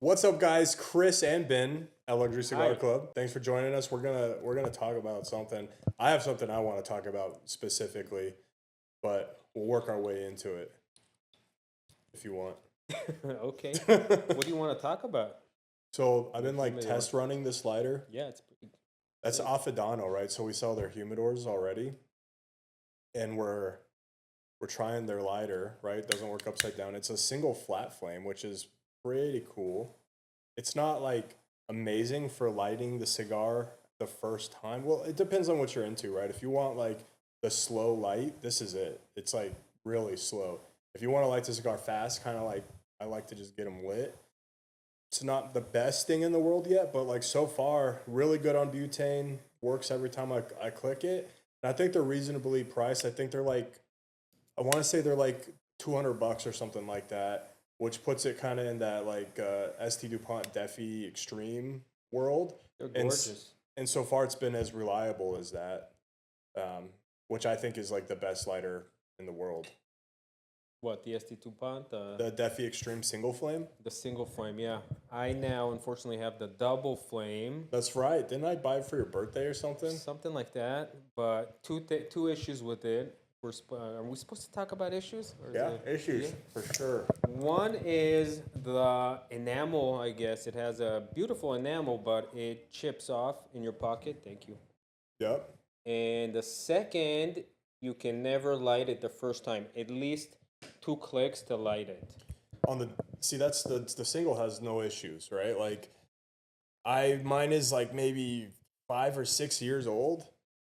What's up, guys? Chris and Ben at Luxury Cigar Hi. Club. Thanks for joining us. We're gonna talk about something. I have something I want to talk about specifically, but we'll work our way into it if you want. Okay. What do you want to talk about? So I've The been like humidor. test running this lighter. Yeah, it's pretty That's sick. Afidano, right? So we sell their humidors already, and we're trying their lighter, right? Doesn't work upside down. It's a single flat flame, which is pretty cool. It's not like amazing for lighting the cigar the first time. Well, it depends on what you're into, right? If you want like the slow light, this is it. It's like really slow. If you want to light the cigar fast, kind of like I like to just get them lit. It's not the best thing in the world yet, but like so far, really good on butane. Works every time I click it. And I think they're reasonably priced. I think they're like I want to say they're like $200 or something like that, which puts it kind of in that like ST DuPont Defi Extreme world. They're And gorgeous. and so far it's been as reliable as that, which I think is like the best lighter in the world. What, the ST2 Pont? The Defi Extreme single flame. The single flame, yeah. I now unfortunately have the double flame, That's right. Didn't I buy it for your birthday or something? something like that. But two issues with it. Are we supposed to talk about issues? Or is Yeah, it, issues yeah? for sure. One is the enamel, I guess. It has a beautiful enamel, but it chips off in your pocket. Thank you. Yep. And the second, you can never light it the first time. At least 2 clicks to light it. On the see, that's the single has no issues, right? Like I mine is like maybe 5 or 6 years old.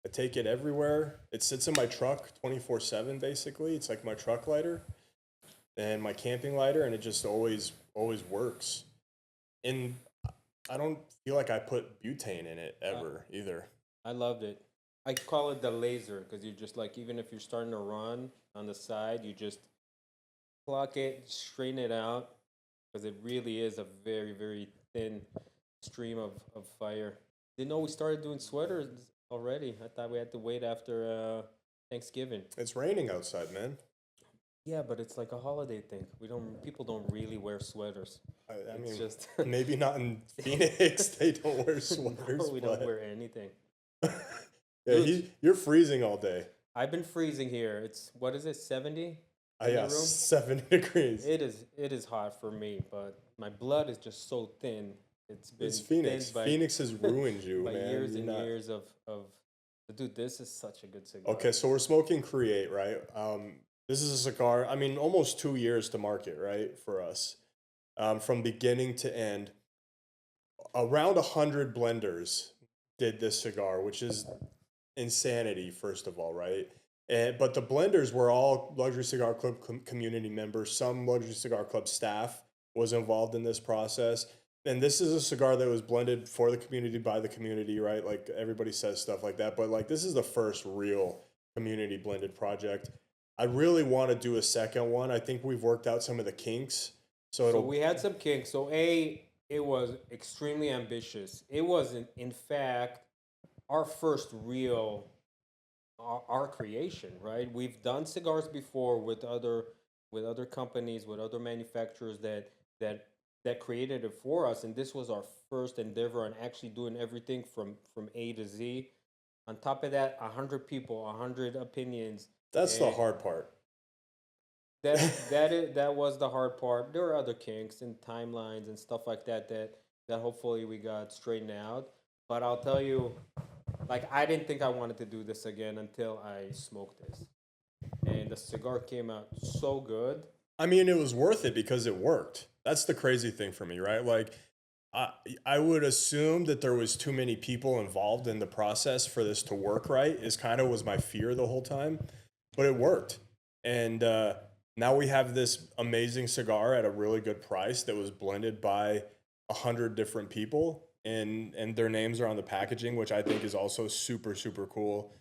I take it everywhere. It sits in my truck 24/7 basically. It's like my truck lighter and my camping lighter, and it just always works. And I don't feel like I put butane in it Uh, ever either. I loved it. I call it the laser because you just like, even if you're starting to run on the side, you just pluck it, straighten it out because it really is a very, very thin stream of fire. Didn't know we started doing sweaters already. I thought we had to wait after Thanksgiving. It's raining outside, man. Yeah, but it's like a holiday thing. People don't really wear sweaters. I It's mean, just maybe not in Phoenix. They don't wear no, sweaters, we don't but wear anything. yeah, Dude, you're freezing all day. I've been freezing here. It's what is it, 70 in the Yeah, room? 70 degrees. It is hot for me, but my blood is just so thin. It's It's been Phoenix. thinned by Phoenix has ruined you, by man. years You're and not. years of dude, this is such a good cigar. Okay, so we're smoking Create, right? This is a cigar. I mean, almost 2 years to market, right, for us, from beginning to end. Around 100 blenders did this cigar, which is insanity. First of all, right? But the blenders were all Luxury Cigar Club community members. Some Luxury Cigar Club staff was involved in this process. And this is a cigar that was blended for the community by the community, right? Like everybody says stuff like that, but like this is the first real community blended project. I really want to do a second one. I think we've worked out some of the kinks, so So it'll we had some kinks. So it was extremely ambitious. It was in fact our first real our creation, right? We've done cigars before with other companies, with other manufacturers that that created it for us, and this was our first endeavor on actually doing everything from A to Z. On top of that, 100 people, 100 opinions, that's the and hard part. that was the hard part. There were other kinks and timelines and stuff like that hopefully we got straightened out. But I'll tell you, like I didn't think I wanted to do this again until I smoked this, and the cigar came out so good. I mean, it was worth it because it worked. That's the crazy thing for me, right? Like, I I would assume that there was too many people involved in the process for this to work right. Is kind of was my fear the whole time, but it worked, and now we have this amazing cigar at a really good price that was blended by 100 different people, and their names are on the packaging, which I think is also super cool.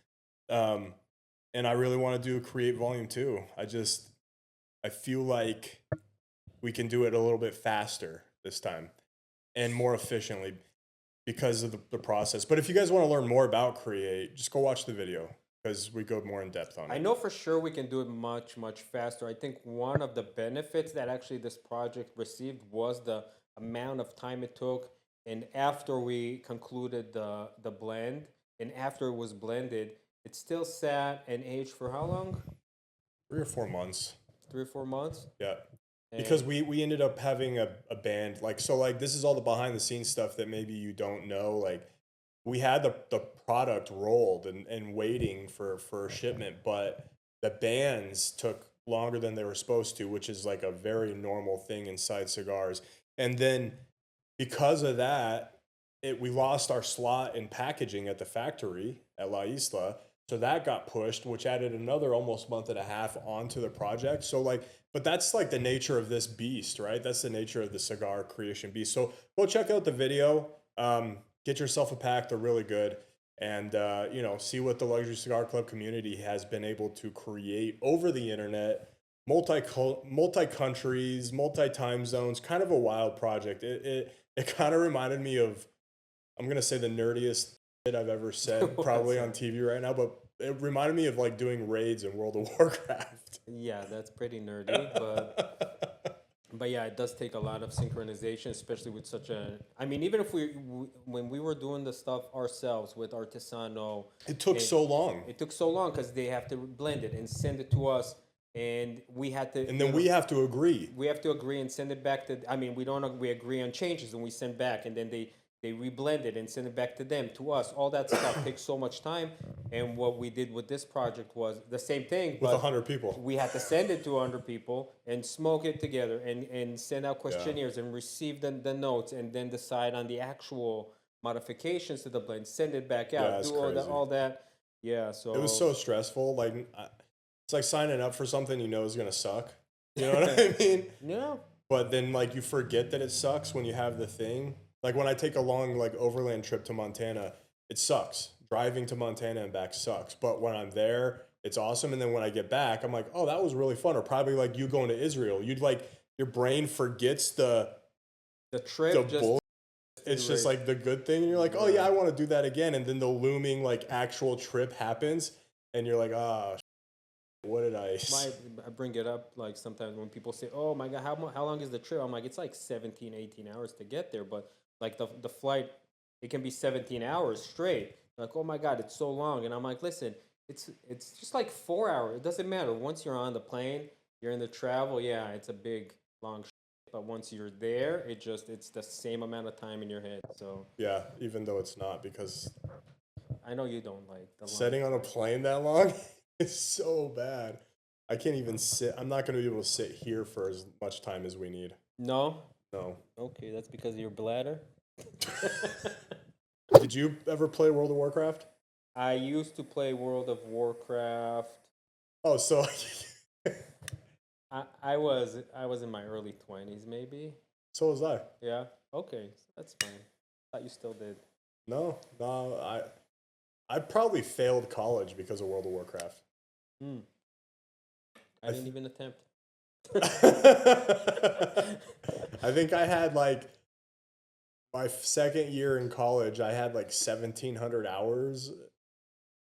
Um, and I really want to do Create Volume Two. I feel like we can do it a little bit faster this time and more efficiently because of the process. But if you guys want to learn more about Create, just go watch the video because we go more in depth on I it. know for sure we can do it much faster. I think one of the benefits that actually this project received was amount of time it took, and after we concluded the blend, and after it was blended, it still sat and aged for how long? 3 or 4 months. 3 or 4 months. Yeah. Because And we ended up having a band, like, so like this is all the behind the scenes stuff that maybe you don't know. Like, we had the product rolled and waiting for shipment, but the bands took longer than they were supposed to, which is like a very normal thing inside cigars. And then because of that, we lost our slot in packaging at the factory at La Isla. So that got pushed, which added another almost month and a half onto the project. So like, but that's like the nature of this beast, right? That's the nature of the cigar creation beast. So go check out the video. Get yourself a pack; they're really good, and see what the Luxury Cigar Club community has been able to create over the internet, multi countries, multi time zones. Kind of a wild project. It kind of reminded me of, I'm gonna say, the nerdiest shit I've ever said, what's probably on that? TV right now, but it reminded me of like doing raids in World of Warcraft. Yeah, that's pretty nerdy, but yeah, it does take a lot of synchronization, especially with such a. I mean, even if when we were doing the stuff ourselves with Artisano, It took and so long, it took so long because they have to blend it and send it to us, and we had to, and then we have to agree. we have to agree and send it back to. I mean, we don't. We agree on changes and we send back, and then they reblend it and send it back to them, to us. All that stuff takes so much time. And what we did with this project was the same thing, With a but 100 people. we had to send it to 100 people and smoke it together and send out Yeah. questionnaires and receive the notes and then decide on the actual modifications to the blend, send it back Yeah, out, it's do all that, crazy. all that. Yeah, It was so so stressful. Like, it's like signing up for something you know is gonna suck. You know what I mean? yeah, But then like you forget that it sucks when you have the thing. Like when I take a long like overland trip to Montana, it sucks. Driving to Montana and back sucks. But when I'm there, it's awesome. And then when I get back, I'm like, oh, that was really fun. Or probably like you going to Israel. You'd like, your brain forgets the the trip just bull. It's just like the good thing. And you're like, oh yeah, right. I want to do that again. And then the looming like actual trip happens. And you're like, ah, what did I My, I bring it up like sometimes when people say, "Oh my God, how long is the trip?" I'm like, "It's like 17, 18 hours to get there." But like the flight, it can be 17 hours straight. Like, "Oh my God, it's so long." And I'm like, "Listen, it's just like 4 hours. It doesn't matter. Once you're on the plane, you're in the travel. Yeah, it's a big long. But once you're there, it's the same amount of time in your head. So Yeah, even though it's not, because I know you don't like the long setting on a flights. plane that long is so bad. I can't even sit. I'm not going to be able to sit here for as much time as we need. No, No. okay, that's because of your bladder. Did you ever play World of Warcraft? I used to play World of Warcraft. Oh, so I was in my early 20s maybe. so was I. Yeah. Okay, that's fine. Thought you still did. No, no, I probably failed college because of World of Warcraft. Hmm. I I didn't th- even attempt. I think I had like my second year in college, I had like 1,700 hours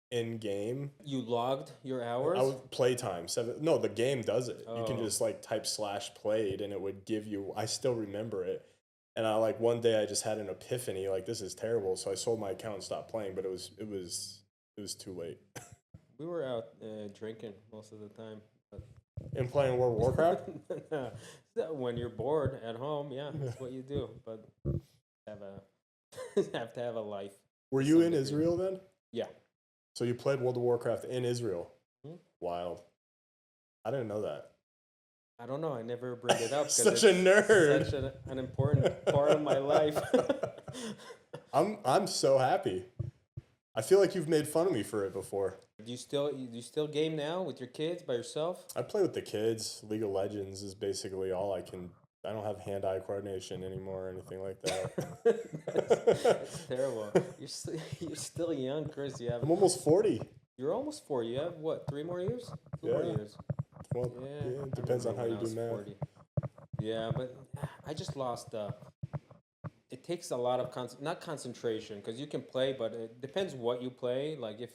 in game. You logged your I hours? would playtime seven. No, the game does it. You can Oh, just like type slash played, and it would give you. I still remember it. And I like one day I just had an epiphany, like this is terrible. So I sold my account and stopped playing. But it was too late. we were out drinking most of the time. And playing World of Warcraft. But so when you're bored at home, yeah, that's what you do. But have a have to have a life Were to you some in degree. Israel then? Yeah. So you played World of Warcraft in Israel. Hmm? Wild. I didn't know that. I don't know. I never bring it up because Such a nerd. such an important part of my life. I'm so happy. I feel like you've made fun of me for it before. Do you still game now with your kids by yourself? I play with the kids. League of Legends is basically all I can. I don't have hand-eye coordination anymore or anything like That's that. terrible. You're still young, Chris. I'm almost 40. You're almost 40. You have what? 3 more years? Two more Yeah. years. Well, Yeah. yeah, it I depends on remember how when you I do was math. 40. Yeah, but I just lost. It takes a lot of not concentration because you can play, but it depends what you play. Like if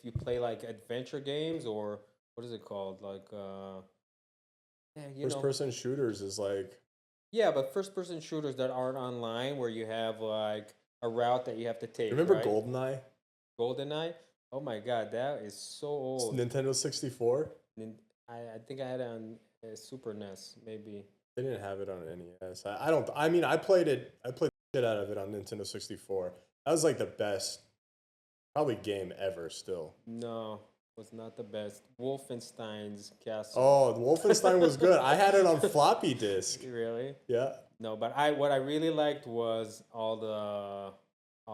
you play like adventure games or what is it called? Like yeah, First-person shooters is like Yeah, but first-person shooters that aren't online, where you have like a route that you have to take, Remember right? GoldenEye? GoldenEye. Oh my God, that is so It's old. Nintendo 64. I think I had it on Super NES, maybe. They didn't have it on NES. I don't. I mean, I played it. I played the shit out of it on Nintendo 64. That was like the best, probably game ever. Still. No, was not the best. Wolfenstein's Castle. Oh, Wolfenstein was good. I had it on floppy disk. Really? Yeah, No, but I what I really liked was all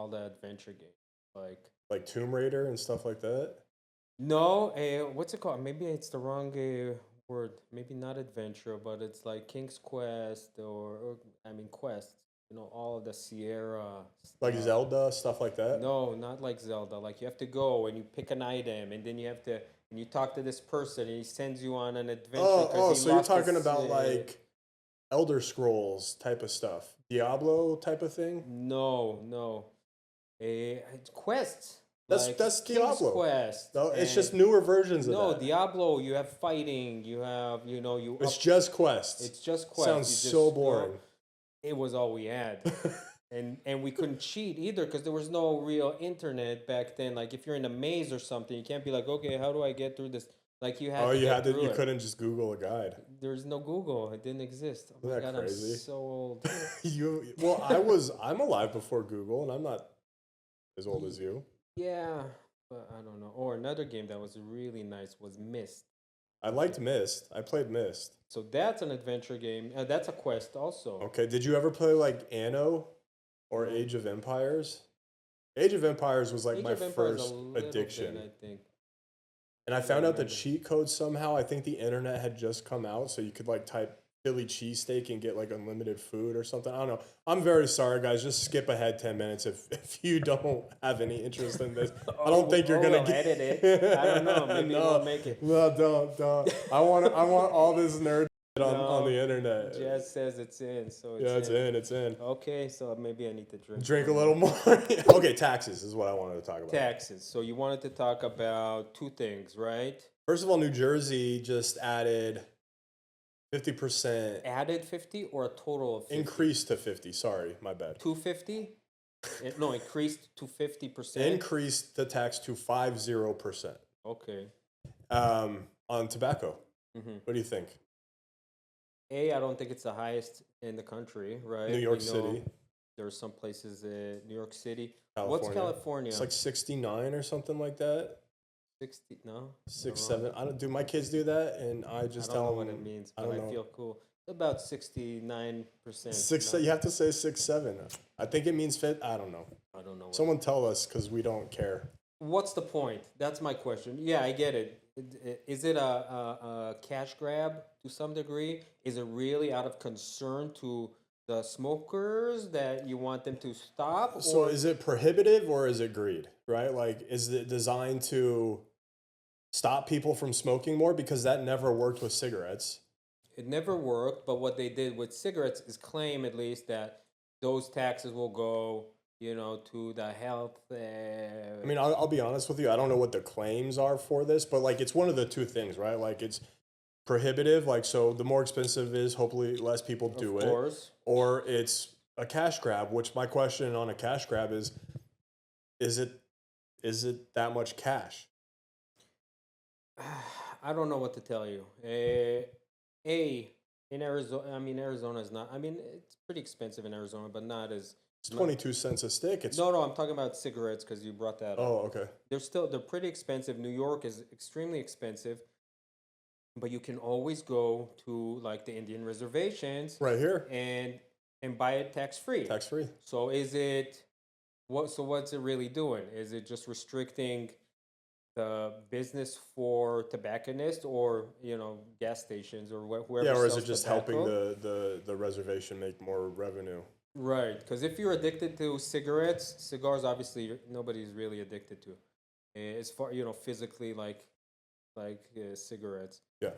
the adventure games. Like like Tomb Raider and stuff like that. no, what's it called? Maybe it's the wrong word. Maybe not adventure, but it's like King's Quest or I mean Quest. You know, all of the Sierra Like stuff. Zelda, stuff like that. No, not like Zelda. Like you have to go and you pick an item, and then you have to and you talk to this person, and he sends you on an adventure Oh, because he so you're lost talking his. about like Elder Scrolls type of stuff, Diablo type of thing. No, no. It's quests like That's King's Diablo. Quest. No, it's just And newer versions of no, that. Diablo. You have fighting. You have you It's up. just quests. It's just quests. Sounds You so just boring. it was all we had, and we couldn't cheat either because there was no real internet back then. Like if you're in a maze or something, you can't be like, okay, how do I get through this? Like you had Oh, to you get had to. through You it. couldn't just Google a guide. There's no Google. It didn't exist. Oh my Isn't that God, I'm crazy? so old. You well, I was. I'm alive before Google, and I'm not as old as you. Yeah, but I don't know. Or another game that was really nice was Myst. I liked Myst. I played Myst. So that's an adventure game. That's a quest also. Okay. Did you ever play like Anno or No. Age of Empires? Age of Empires was like Age my of Empires a first little addiction. bit, I think. And I I found out the remember. cheat code somehow. I think the internet had just come out, so you could like type Philly cheesesteak and get like unlimited food or something. I don't know. I'm very sorry, guys. Just skip ahead 10 minutes if you don't have any interest in this. I don't think you're gonna We'll get edit it. I don't know. Maybe it no, won't make it. no, don't. I want all this nerd on No, the internet. Jazz says it's in, so it's Yeah, it's in. in. It's in. Okay, so maybe I need to Drink a more. little more. Okay, taxes is what I wanted to talk about. Taxes. So you wanted to talk about two things, right? First of all, New Jersey just added 50%. Added 50 or a total of 50? Increased to 50. Sorry, my bad. 250? No, increased to 50%. Increased the tax to 50%. Okay. On tobacco. hmm What do you think? I don't think it's the highest in the country, right? New We York know City, there are some places in New York City. California. What's California? It's like 69 or something like that. 60? No? 6, Wrong. 7. I don't do my kids do that, and I just I don't know tell what them it means, I but don't I know. feel cool. About 69%. Six. No? You have to say 6, 7. I think it means fit. I don't know. I don't know. Someone tell us because we don't care. What's the point? That's my question. Yeah, I get it. Is it a cash grab to some degree? Is it really out of concern to the smokers that you want them to stop? So Or is it prohibitive or is it greed? Right? Like, is it designed to stop people from smoking more? Because that never worked with cigarettes. it never worked, but what they did with cigarettes is claim at least that those taxes will go, to the health. I mean, I'll be honest with you. I don't know what the claims are for this, but like, it's one of the two things, right? Like, it's prohibitive. Like, so the more expensive it is, hopefully less people do Of it. course. Or it's a cash grab, which my question on a cash grab is it is it that much cash? I don't know what to tell you. In Arizona, I mean Arizona is not. I mean it's pretty expensive in Arizona, but not as. It's 22 cents a stick. It's No, I'm talking about cigarettes because you brought that up. Oh, okay. They're pretty expensive. New York is extremely expensive, but you can always go to like the Indian reservations Right here. and buy it tax free. Tax free. So is it what? So what's it really doing? Is it just restricting the business for tobacconists or gas stations or whoever? Yeah, or is sells it just tobacco? helping the reservation make more revenue? Right, because if you're addicted to cigarettes, cigars obviously nobody's really addicted to. As far physically like cigarettes. Yeah.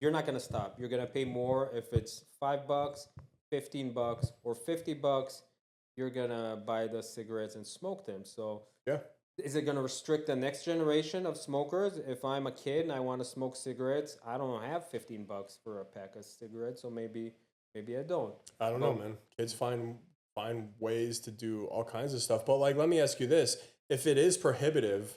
You're not gonna stop. You're gonna pay more if it's $5, $15, or $50. You're gonna buy the cigarettes and smoke them. So Yeah. is it gonna restrict the next generation of smokers? If I'm a kid and I want to smoke cigarettes, I don't have $15 for a pack of cigarettes, so maybe maybe I don't. I don't know, But man. Kids find ways to do all kinds of stuff. But like, let me ask you this: if it is prohibitive,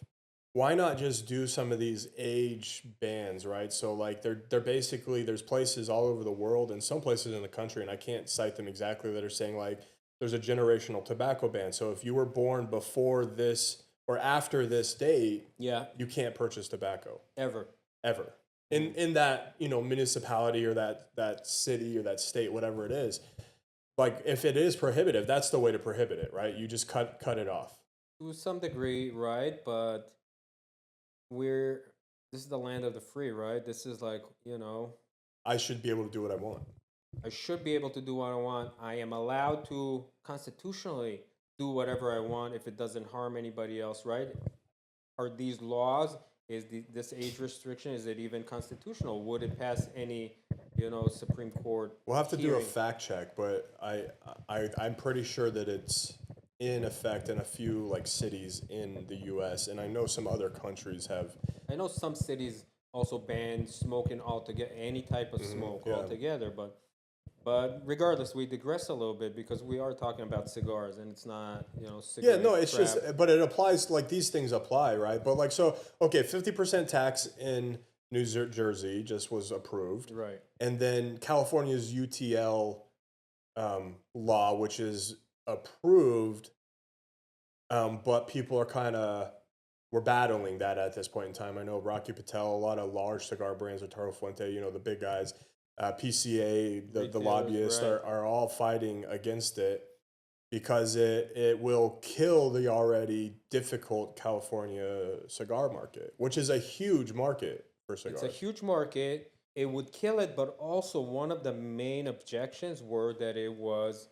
why not just do some of these age bans, right? So like, they're basically, there's places all over the world and some places in the country, and I can't cite them exactly, that are saying like there's a generational tobacco ban. So if you were born before this or after this date, yeah, you can't purchase tobacco ever. ever Mm. in that, municipality, or that city or that state, whatever it is. Like, if it is prohibitive, that's the way to prohibit it, right? You just cut it off. To some degree, right? But we're this is the land of the free, right? This is like, I should be able to do what I want. I should be able to do what I want. I am allowed to constitutionally do whatever I want if it doesn't harm anybody else, right? Are these laws, this age restriction, is it even constitutional? Would it pass any, Supreme Court We'll have to do a hearing? fact check, but I'm pretty sure that it's in effect in a few like cities in the U.S., and I know some other countries have. I know some cities also ban smoking altogether, any type of smoke Yeah. altogether, but regardless, we digress a little bit because we are talking about cigars, and it's not, Yeah, cigarette no, it's crap. just, but it applies, like, these things apply, right? But like, so, okay, 50% tax in Jersey just was approved. Right. And then California's UTL law, which is approved, but people are kind of, we're battling that at this point in time. I know Rocky Patel, a lot of large cigar brands, Taro Fuente, the big guys, PCA, the Retailers, lobbyists right. are all fighting against it because it will kill the already difficult California cigar market, which is a huge market for It's a cigars. huge market. It would kill it, but also one of the main objections were that it was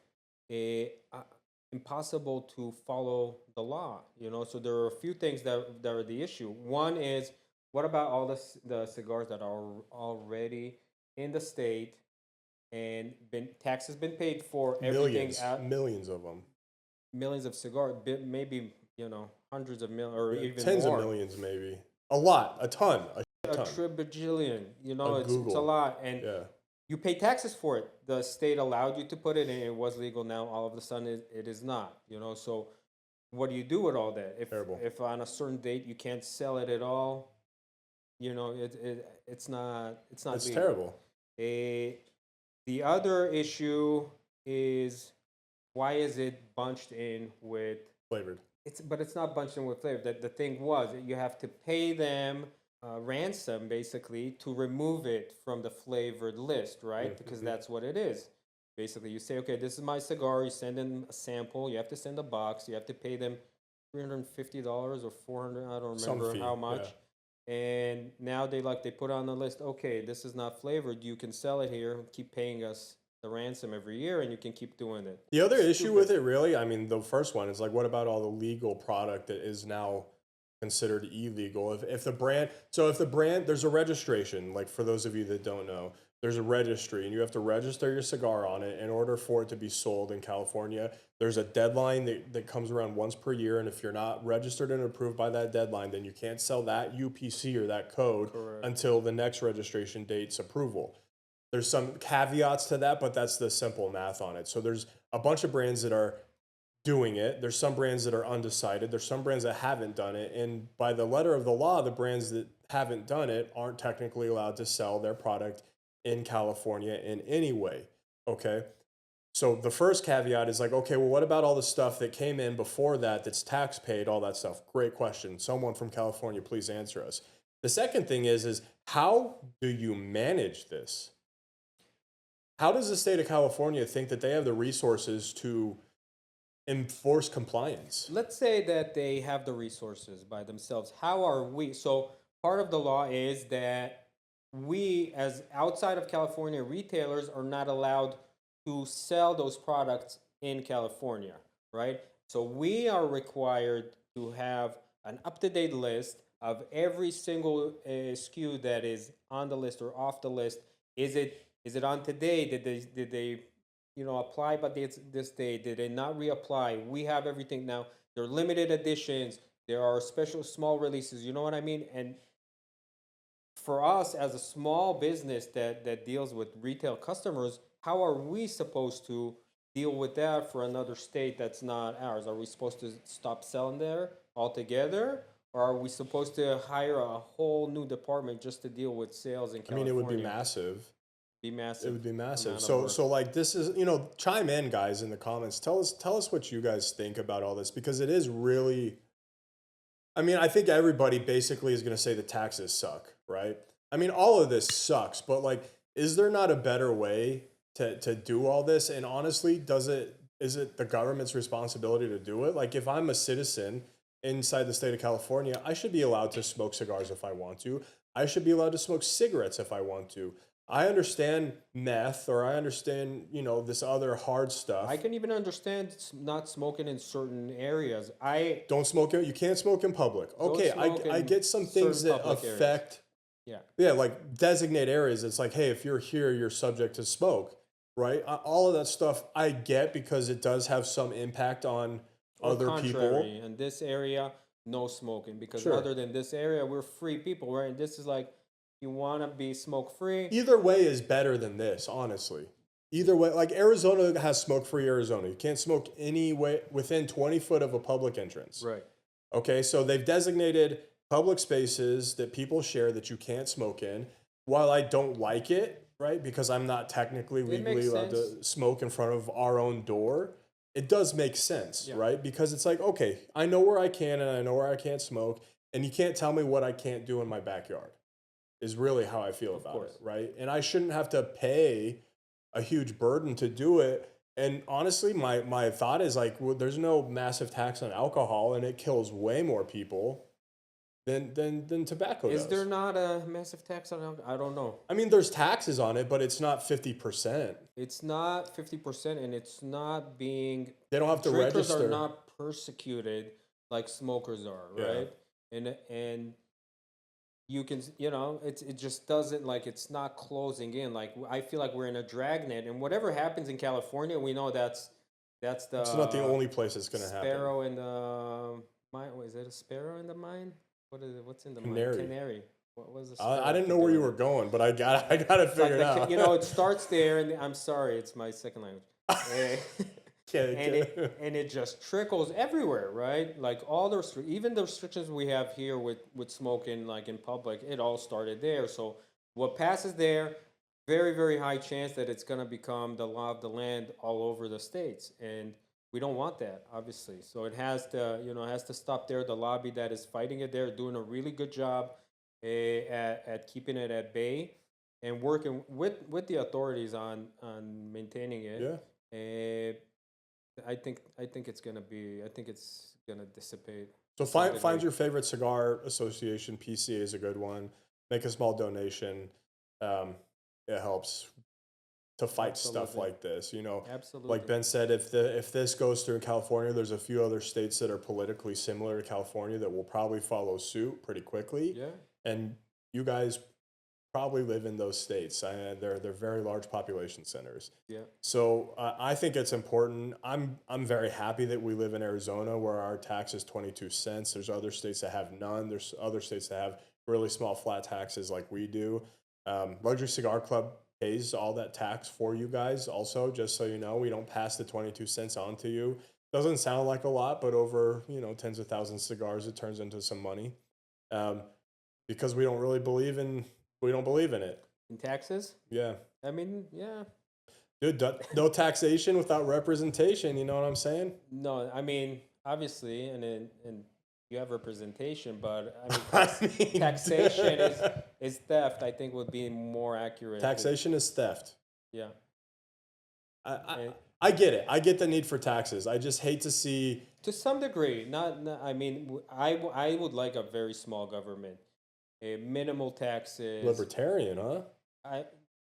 impossible to follow the law. So there are a few things that are the issue. One is, what about all the cigars that are already in the state and been taxes been paid for, everything Millions, out, millions of them. millions of cigars, maybe hundreds of millions or Yeah, even tens of more. millions, maybe. A lot, a ton, a shit A ton. tribajillion. A It's a Google. lot, and Yeah, you pay taxes for it. The state allowed you to put it, and it was legal. Now all of a sudden it is not. So what do you do with all that? terrible. If on a certain date you can't sell it at all, it's not It's legal. terrible. A The other issue is, why is it bunched in with Flavored. but it's not bunched in with flavor. That the thing was that you have to pay them ransom basically to remove it from the flavored list, right? Because that's what it is. Basically, you say, okay, this is my cigar. You send in a sample. You have to send a box. You have to pay them $350 or 400. I don't Some remember fee. how Yeah. much. And now they put on the list. Okay, this is not flavored. You can sell it here. Keep paying us the ransom every year, and you can keep doing it. The other issue with Stupid. it, really, I mean, the first one is like, what about all the legal product that is now considered illegal? If the brand, there's a registration, like for those of you that don't know, there's a registry and you have to register your cigar on it in order for it to be sold in California. There's a deadline that comes around once per year. And if you're not registered and approved by that deadline, then you can't sell that UPC or that code Correct. until the next registration date's approval. There's some caveats to that, but that's the simple math on it. So there's a bunch of brands that are doing it. There's some brands that are undecided. There's some brands that haven't done it. And by the letter of the law, the brands that haven't done it aren't technically allowed to sell their product in California in any way. Okay. So the first caveat is like, okay, well, what about all the stuff that came in before that that's tax paid, all that stuff? Great question. Someone from California, please answer us. The second thing is how do you manage this? How does the state of California think that they have the resources to enforce compliance? Let's say that they have the resources by themselves. How are we? So part of the law is that we, as outside of California retailers, are not allowed to sell those products in California, right? So we are required to have an up-to-date list of every single SKU that is on the list or off the list. Is it on today? Did they apply by this day? Did they not reapply? We have everything now. There are limited editions. There are special small releases. You know what I mean? And for us as a small business that deals with retail customers, how are we supposed to deal with that for another state that's not ours? Are we supposed to stop selling there altogether? Or are we supposed to hire a whole new department just to deal with sales in I mean, it would be California? massive. Be It massive would be massive. amount of So work. so like this is, chime in guys in the comments. Tell us what you guys think about all this because it is really, I mean, I think everybody basically is going to say the taxes suck, right? I mean, all of this sucks, but like is there not a better way to do all this? And honestly, is it the government's responsibility to do it? Like if I'm a citizen inside the state of California, I should be allowed to smoke cigars if I want to. I should be allowed to smoke cigarettes if I want to. I understand meth or I understand, this other hard stuff. I can even understand not smoking in certain areas. I Don't smoke it. You can't smoke in public. Okay, smoke I in get some things certain that public areas. affect, Yeah, yeah, like designate areas. It's like, hey, if you're here, you're subject to smoke, right? All of that stuff I get because it does have some impact on or other contrary. people. In this area, no smoking because Sure. other than this area, we're free people, right? And this is like you want to be smoke free. Either way is better than this, honestly. Either way, like Arizona has smoke-free Arizona. You can't smoke anywhere within 20 foot of a public entrance. Right. Okay, so they've designated public spaces that people share that you can't smoke in. While I don't like it, right, because I'm not technically It legally makes allowed sense. to smoke in front of our own door, it does make sense, Yeah. right? Because it's like, okay, I know where I can and I know where I can't smoke, and you can't tell me what I can't do in my backyard, is really how I feel about course. it, right? And I shouldn't have to pay a huge burden to do it. And honestly, my thought is like, well, there's no massive tax on alcohol, and it kills way more people than tobacco Is does. there not a massive tax on alcohol? I don't know. I mean, there's taxes on it, but it's not 50%. It's not 50%, and it's not being. They don't have to Drinkers register. are not persecuted like smokers are, Yeah. right? And you can, it just doesn't, like, it's not closing in. Like, I feel like we're in a dragnet, and whatever happens in California, we know that's the It's not the only place it's going to happen. sparrow in the mine. Is it a sparrow in the mine? What is it? What's in the Canary. mine? Canary. What was the I didn't know where you were going, but I got it figured out. It starts there, and I'm sorry, it's my second language. And it just trickles everywhere, right? Like all the even the restrictions we have here with smoking, like in public, it all started there. So what passes there, very very high chance that it's going to become the law of the land all over the states, and we don't want that, obviously. So it has to, it has to stop there. The lobby that is fighting it, they're doing a really good job at keeping it at bay and working with the authorities on maintaining it. Yeah. I think it's gonna dissipate. So to some find degree. your favorite cigar association. PCA is a good one. Make a small donation. It helps to fight stuff Absolutely. like this. Absolutely. Like Ben said, if this goes through in California, there's a few other states that are politically similar to California that will probably follow suit pretty quickly. Yeah. And you guys probably live in those states. They're very large population centers. Yeah. So I think it's important. I'm very happy that we live in Arizona where our tax is 22 cents. There's other states that have none. There's other states that have really small flat taxes like we do. Luxury Cigar Club pays all that tax for you guys also, just so you know. We don't pass the 22 cents on to you. Doesn't sound like a lot, but over tens of thousands of cigars, it turns into some money. Because we don't believe in it. In taxes? Yeah. I mean, yeah. Dude, no taxation without representation. You know what I'm saying? No, I mean, obviously, and you have representation, but I mean, I mean, taxation is theft. I think would be more accurate. Taxation is theft. Yeah. I get it. I get the need for taxes. I just hate to see. To some degree, not I mean, I would like a very small government, a minimal taxes. Libertarian, huh? I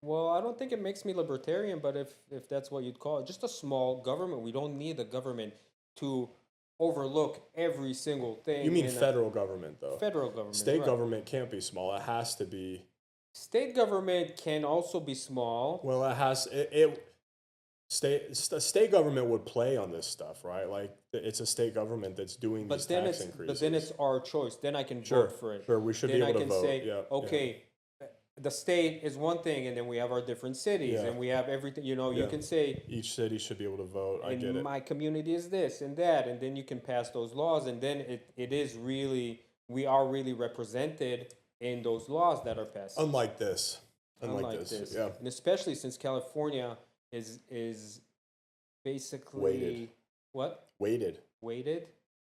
don't think it makes me libertarian, but if that's what you'd call it, just a small government. We don't need the government to overlook every single thing. You mean federal government, though? Federal government. State right. government can't be small. It has to be. State government can also be small. Well, it has state government would play on this stuff, right? Like it's a state government that's doing these tax increases. But then it's our choice. Then I can Sure, vote for it. sure. We should Then be able I to can vote. say, Yeah, okay, the state is one thing, and then we have our different cities, Yeah. and we have everything. You know, you Yeah. can say Each city should be able to vote. I get in it. my community is this and that, and then you can pass those laws, and then it is really, we are really represented in those laws that are passed. Unlike this. Unlike this. this. Yeah. And especially since California is basically Weighted. what? Weighted. Weighted?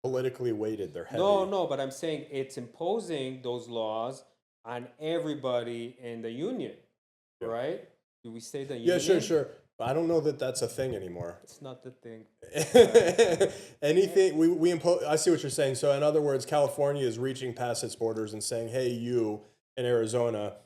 Politically weighted. They're heavy. No, but I'm saying it's imposing those laws on everybody in the union, Yeah. right? Do we say the Yeah, union? sure. But I don't know that that's a thing anymore. It's not the thing. Anything we impose. I see what you're saying. So in other words, California is reaching past its borders and saying, "Hey, you in Arizona,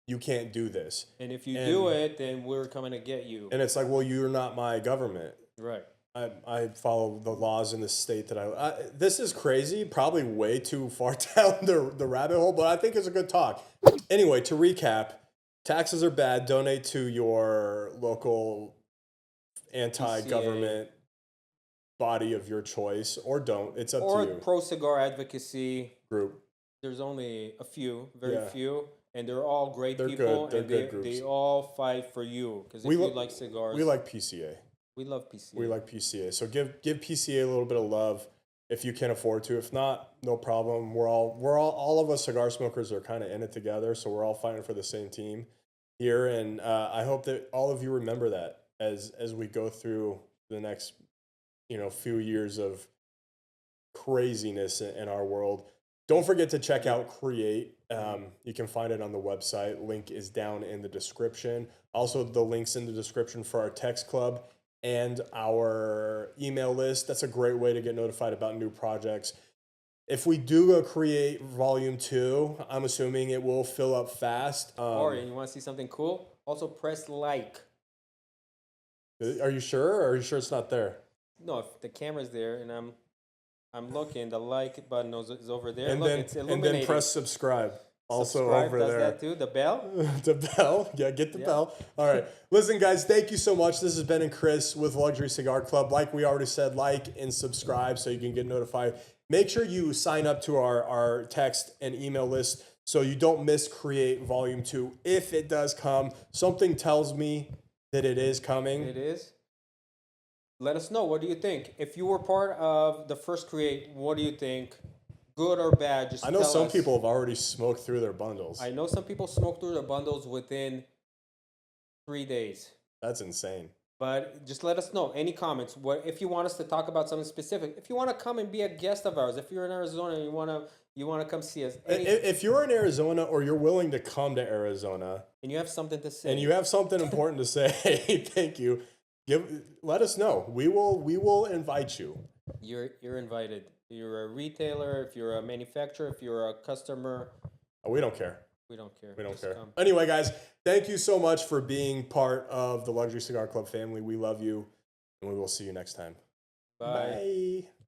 you can't do this." And if you do it, then we're coming to get you. And it's like, well, you're not my government. Right. I follow the laws in the state that I this is crazy, probably way too far down the rabbit hole, but I think it's a good talk. Anyway, to recap, taxes are bad. Donate to your local anti-government body of your choice, or don't. It's up Or to you. pro-cigar advocacy Group. There's only a few, very Yeah. few, and they're all great They're people, good. They're and good groups. they all fight for you. Because if We you lo- like cigars, We like PCA. we love PCA. We like PCA. So give PCA a little bit of love if you can afford to. If not, no problem. All of us cigar smokers are kind of in it together, so we're all fighting for the same team here. And I hope that all of you remember that as we go through the next few years of craziness in our world. Don't forget to check out Create. You can find it on the website. Link is down in the description. Also, the links in the description for our text club and our email list. That's a great way to get notified about new projects. If we do a Create Volume 2, I'm assuming it will fill up fast. Or you want to see something cool? Also press like. Are you sure? Or are you sure it's not there? No, if the camera's there and I'm looking, the like button is over there. And Look, then it's and illuminated. then press subscribe. Also Subscribe over does there. that too. The bell. The bell. Yeah, get the bell. All right. Listen, guys, thank you so much. This has Ben and Chris with Luxury Cigar Club. Like we already said, like and subscribe so you can get notified. Make sure you sign up to our text and email list so you don't miss Create Volume 2 if it does come. Something tells me that it is coming. It is. Let us know. What do you think? If you were part of the first Create, what do you think? Good or bad? Just I know tell some us. people have already smoked through their bundles. I know some people smoke through their bundles within 3 days. That's insane. But just let us know. Any comments? What if you want us to talk about something specific? If you want to come and be a guest of ours, if you're in Arizona and you want to come see us, If you're in Arizona or you're willing to come to Arizona and you have something to say, and you have something important to say, thank you. Let us know. We will invite you. you're invited. If you're a retailer, if you're a manufacturer, if you're a customer, We don't care. we don't care. We don't Just care. come. Anyway, guys, thank you so much for being part of the Luxury Cigar Club family. We love you, and we will see you next time. Bye. Bye.